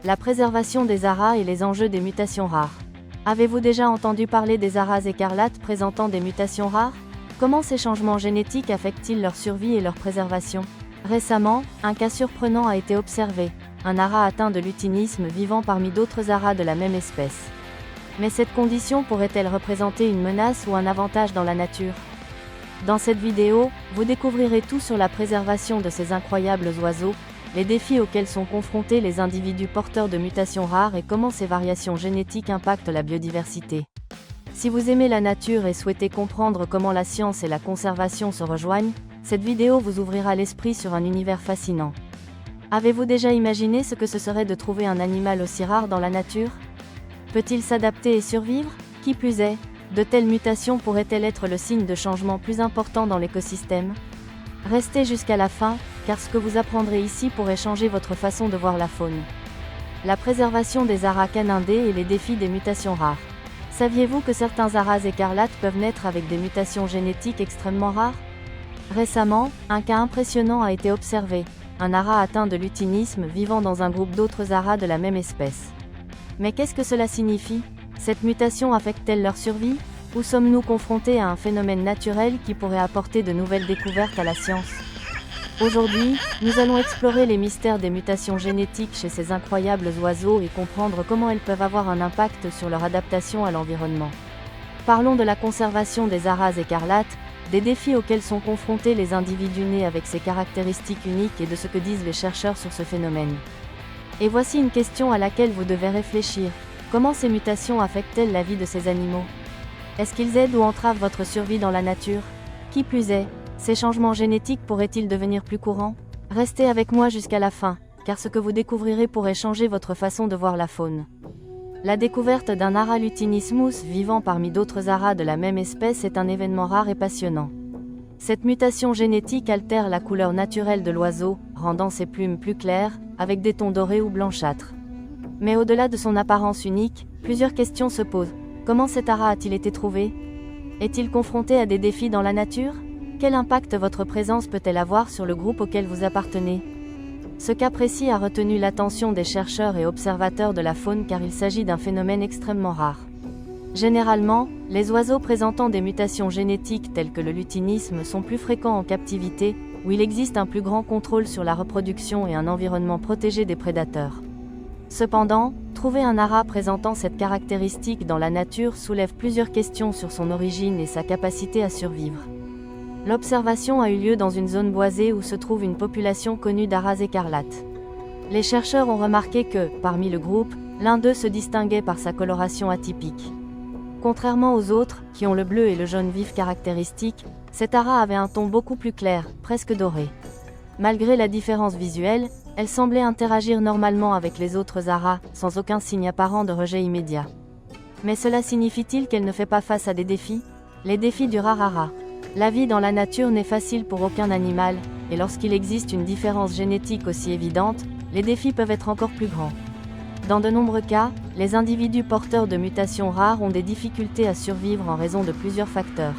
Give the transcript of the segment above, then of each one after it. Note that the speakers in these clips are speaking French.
La préservation des haras et les enjeux des mutations rares. Avez-vous déjà entendu parler des haras écarlates présentant des mutations rares? Comment ces changements génétiques affectent-ils leur survie et leur préservation? Récemment, un cas surprenant a été observé, un hara atteint de lutinisme vivant parmi d'autres haras de la même espèce. Mais cette condition pourrait-elle représenter une menace ou un avantage dans la nature? Dans cette vidéo, vous découvrirez tout sur la préservation de ces incroyables oiseaux, les défis auxquels sont confrontés les individus porteurs de mutations rares et comment ces variations génétiques impactent la biodiversité. Si vous aimez la nature et souhaitez comprendre comment la science et la conservation se rejoignent, cette vidéo vous ouvrira l'esprit sur un univers fascinant. Avez-vous déjà imaginé ce que ce serait de trouver un animal aussi rare dans la nature? Peut-il s'adapter et survivre? Qui plus est, de telles mutations pourraient-elles être le signe de changements plus importants dans l'écosystème? Restez jusqu'à la fin, car ce que vous apprendrez ici pourrait changer votre façon de voir la faune. La préservation des haras canindés et les défis des mutations rares. Saviez-vous que certains haras écarlates peuvent naître avec des mutations génétiques extrêmement rares? Récemment, un cas impressionnant a été observé, un hara atteint de lutinisme vivant dans un groupe d'autres haras de la même espèce. Mais qu'est-ce que cela signifie? Cette mutation affecte-t-elle leur survie? Ou sommes-nous confrontés à un phénomène naturel qui pourrait apporter de nouvelles découvertes à la science? Aujourd'hui, nous allons explorer les mystères des mutations génétiques chez ces incroyables oiseaux et comprendre comment elles peuvent avoir un impact sur leur adaptation à l'environnement. Parlons de la conservation des haras écarlates, des défis auxquels sont confrontés les individus nés avec ces caractéristiques uniques et de ce que disent les chercheurs sur ce phénomène. Et voici une question à laquelle vous devez réfléchir. Comment ces mutations affectent-elles la vie de ces animaux? Est-ce qu'ils aident ou entravent votre survie dans la nature? Qui plus est, ces changements génétiques pourraient-ils devenir plus courants? Restez avec moi jusqu'à la fin, car ce que vous découvrirez pourrait changer votre façon de voir la faune. La découverte d'un hara lutinismus vivant parmi d'autres haras de la même espèce est un événement rare et passionnant. Cette mutation génétique altère la couleur naturelle de l'oiseau, rendant ses plumes plus claires, avec des tons dorés ou blanchâtres. Mais au-delà de son apparence unique, plusieurs questions se posent. Comment cet hara a-t-il été trouvé? Est-il confronté à des défis dans la nature? Quel impact votre présence peut-elle avoir sur le groupe auquel vous appartenez? Ce cas précis a retenu l'attention des chercheurs et observateurs de la faune car il s'agit d'un phénomène extrêmement rare. Généralement, les oiseaux présentant des mutations génétiques telles que le lutinisme sont plus fréquents en captivité, où il existe un plus grand contrôle sur la reproduction et un environnement protégé des prédateurs. Cependant, trouver un hara présentant cette caractéristique dans la nature soulève plusieurs questions sur son origine et sa capacité à survivre. L'observation a eu lieu dans une zone boisée où se trouve une population connue d'haras écarlates. Les chercheurs ont remarqué que, parmi le groupe, l'un d'eux se distinguait par sa coloration atypique. Contrairement aux autres, qui ont le bleu et le jaune vif caractéristiques, cet hara avait un ton beaucoup plus clair, presque doré. Malgré la différence visuelle, elle semblait interagir normalement avec les autres haras, sans aucun signe apparent de rejet immédiat. Mais cela signifie-t-il qu'elle ne fait pas face à des défis? Les défis du rare hara. La vie dans la nature n'est facile pour aucun animal, et lorsqu'il existe une différence génétique aussi évidente, les défis peuvent être encore plus grands. Dans de nombreux cas, les individus porteurs de mutations rares ont des difficultés à survivre en raison de plusieurs facteurs.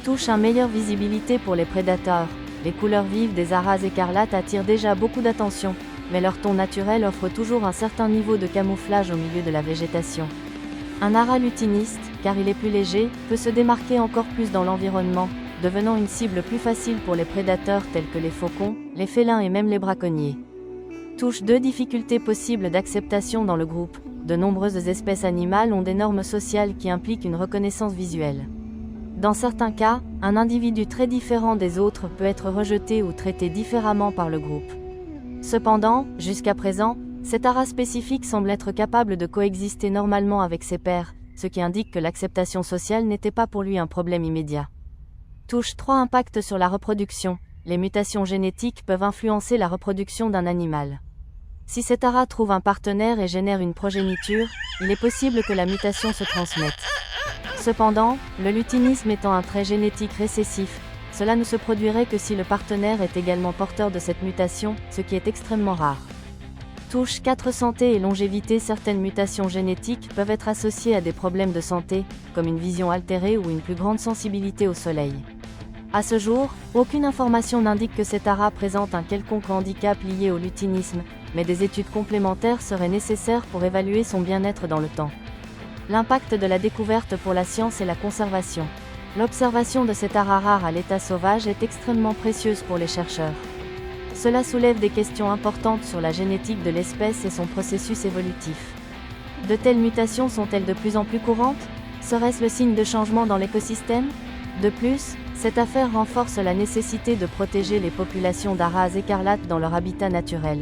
Touche une meilleure visibilité pour les prédateurs. Les couleurs vives des haras écarlates attirent déjà beaucoup d'attention, mais leur ton naturel offre toujours un certain niveau de camouflage au milieu de la végétation. Un hara lutiniste, car il est plus léger, peut se démarquer encore plus dans l'environnement, devenant une cible plus facile pour les prédateurs tels que les faucons, les félins et même les braconniers. Touche 2 difficultés possibles d'acceptation dans le groupe. De nombreuses espèces animales ont des normes sociales qui impliquent une reconnaissance visuelle. Dans certains cas, un individu très différent des autres peut être rejeté ou traité différemment par le groupe. Cependant, jusqu'à présent, cet hara spécifique semble être capable de coexister normalement avec ses pairs, ce qui indique que l'acceptation sociale n'était pas pour lui un problème immédiat. Touche 3 Impact sur la reproduction. Les mutations génétiques peuvent influencer la reproduction d'un animal. Si cet hara trouve un partenaire et génère une progéniture, il est possible que la mutation se transmette. Cependant, le lutinisme étant un trait génétique récessif, cela ne se produirait que si le partenaire est également porteur de cette mutation, ce qui est extrêmement rare. Touche 4 Santé et longévité. Certaines mutations génétiques peuvent être associées à des problèmes de santé, comme une vision altérée ou une plus grande sensibilité au soleil. À ce jour, aucune information n'indique que cet hara présente un quelconque handicap lié au lutinisme, mais des études complémentaires seraient nécessaires pour évaluer son bien-être dans le temps. L'impact de la découverte pour la science et la conservation. L'observation de cet ara rare à l'état sauvage est extrêmement précieuse pour les chercheurs. Cela soulève des questions importantes sur la génétique de l'espèce et son processus évolutif. De telles mutations sont-elles de plus en plus courantes? Serait-ce le signe de changement dans l'écosystème? De plus, cette affaire renforce la nécessité de protéger les populations d'aras écarlates dans leur habitat naturel.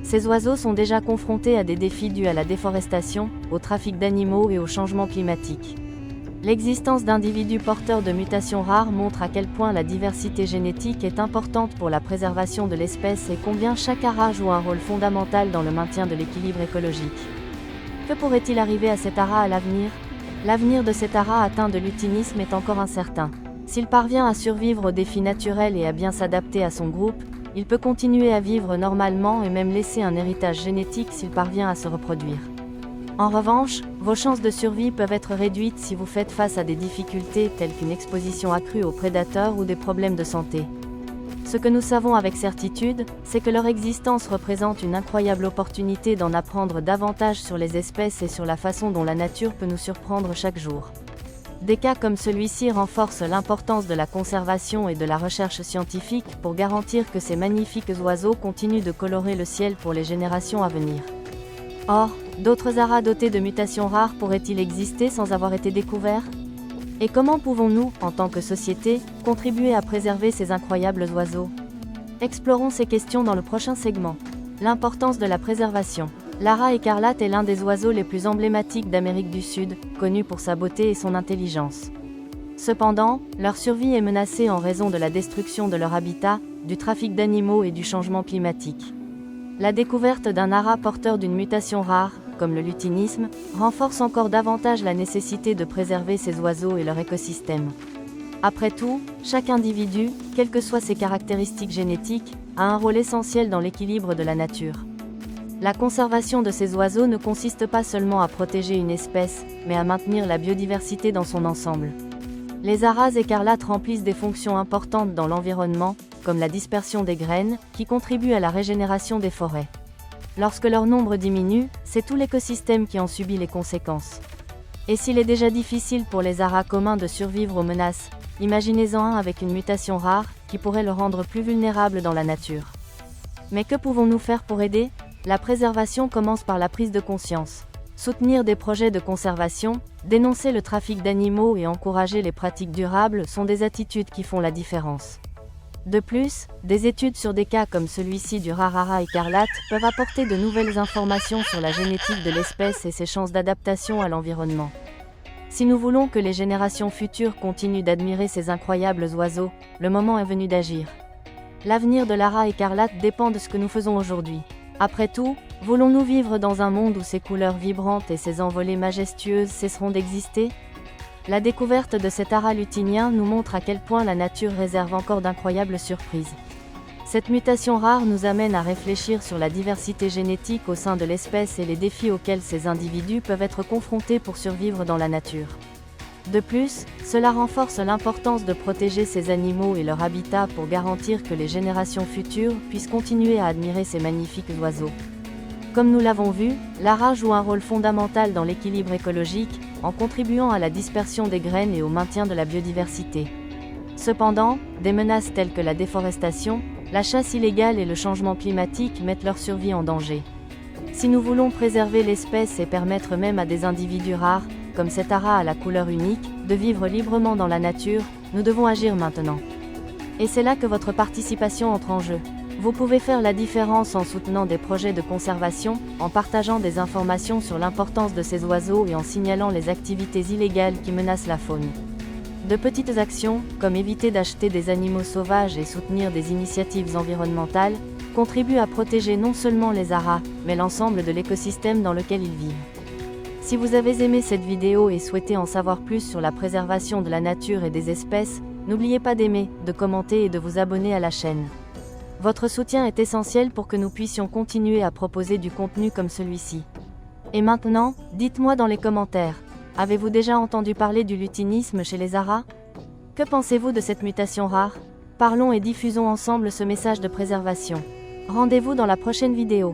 Ces oiseaux sont déjà confrontés à des défis dus à la déforestation, au trafic d'animaux et au changement climatique. L'existence d'individus porteurs de mutations rares montre à quel point la diversité génétique est importante pour la préservation de l'espèce et combien chaque ara joue un rôle fondamental dans le maintien de l'équilibre écologique. Que pourrait-il arriver à cet ara à l'avenir? L'avenir de cet ara atteint de lutinisme est encore incertain. S'il parvient à survivre aux défis naturels et à bien s'adapter à son groupe, il peut continuer à vivre normalement et même laisser un héritage génétique s'il parvient à se reproduire. En revanche, vos chances de survie peuvent être réduites si vous faites face à des difficultés telles qu'une exposition accrue aux prédateurs ou des problèmes de santé. Ce que nous savons avec certitude, c'est que leur existence représente une incroyable opportunité d'en apprendre davantage sur les espèces et sur la façon dont la nature peut nous surprendre chaque jour. Des cas comme celui-ci renforcent l'importance de la conservation et de la recherche scientifique pour garantir que ces magnifiques oiseaux continuent de colorer le ciel pour les générations à venir. Or, d'autres aras dotés de mutations rares pourraient-ils exister sans avoir été découverts? Et comment pouvons-nous, en tant que société, contribuer à préserver ces incroyables oiseaux? Explorons ces questions dans le prochain segment. L'importance de la préservation. L'ara écarlate est l'un des oiseaux les plus emblématiques d'Amérique du Sud, connu pour sa beauté et son intelligence. Cependant, leur survie est menacée en raison de la destruction de leur habitat, du trafic d'animaux et du changement climatique. La découverte d'un ara porteur d'une mutation rare, comme le lutinisme, renforce encore davantage la nécessité de préserver ces oiseaux et leur écosystème. Après tout, chaque individu, quelles que soient ses caractéristiques génétiques, a un rôle essentiel dans l'équilibre de la nature. La conservation de ces oiseaux ne consiste pas seulement à protéger une espèce, mais à maintenir la biodiversité dans son ensemble. Les aras écarlates remplissent des fonctions importantes dans l'environnement, comme la dispersion des graines, qui contribue à la régénération des forêts. Lorsque leur nombre diminue, c'est tout l'écosystème qui en subit les conséquences. Et s'il est déjà difficile pour les aras communs de survivre aux menaces, imaginez-en un avec une mutation rare, qui pourrait le rendre plus vulnérable dans la nature. Mais que pouvons-nous faire pour aider? La préservation commence par la prise de conscience. Soutenir des projets de conservation, dénoncer le trafic d'animaux et encourager les pratiques durables sont des attitudes qui font la différence. De plus, des études sur des cas comme celui-ci du rare ara écarlate peuvent apporter de nouvelles informations sur la génétique de l'espèce et ses chances d'adaptation à l'environnement. Si nous voulons que les générations futures continuent d'admirer ces incroyables oiseaux, le moment est venu d'agir. L'avenir de l'ara écarlate dépend de ce que nous faisons aujourd'hui. Après tout, voulons-nous vivre dans un monde où ces couleurs vibrantes et ces envolées majestueuses cesseront d'exister? La découverte de cet ara lutinien nous montre à quel point la nature réserve encore d'incroyables surprises. Cette mutation rare nous amène à réfléchir sur la diversité génétique au sein de l'espèce et les défis auxquels ces individus peuvent être confrontés pour survivre dans la nature. De plus, cela renforce l'importance de protéger ces animaux et leur habitat pour garantir que les générations futures puissent continuer à admirer ces magnifiques oiseaux. Comme nous l'avons vu, l'ara joue un rôle fondamental dans l'équilibre écologique, en contribuant à la dispersion des graines et au maintien de la biodiversité. Cependant, des menaces telles que la déforestation, la chasse illégale et le changement climatique mettent leur survie en danger. Si nous voulons préserver l'espèce et permettre même à des individus rares, comme cet ara à la couleur unique, de vivre librement dans la nature, nous devons agir maintenant. Et c'est là que votre participation entre en jeu. Vous pouvez faire la différence en soutenant des projets de conservation, en partageant des informations sur l'importance de ces oiseaux et en signalant les activités illégales qui menacent la faune. De petites actions, comme éviter d'acheter des animaux sauvages et soutenir des initiatives environnementales, contribuent à protéger non seulement les aras, mais l'ensemble de l'écosystème dans lequel ils vivent. Si vous avez aimé cette vidéo et souhaitez en savoir plus sur la préservation de la nature et des espèces, n'oubliez pas d'aimer, de commenter et de vous abonner à la chaîne. Votre soutien est essentiel pour que nous puissions continuer à proposer du contenu comme celui-ci. Et maintenant, dites-moi dans les commentaires, avez-vous déjà entendu parler du lutinisme chez les aras? Que pensez-vous de cette mutation rare? Parlons et diffusons ensemble ce message de préservation. Rendez-vous dans la prochaine vidéo.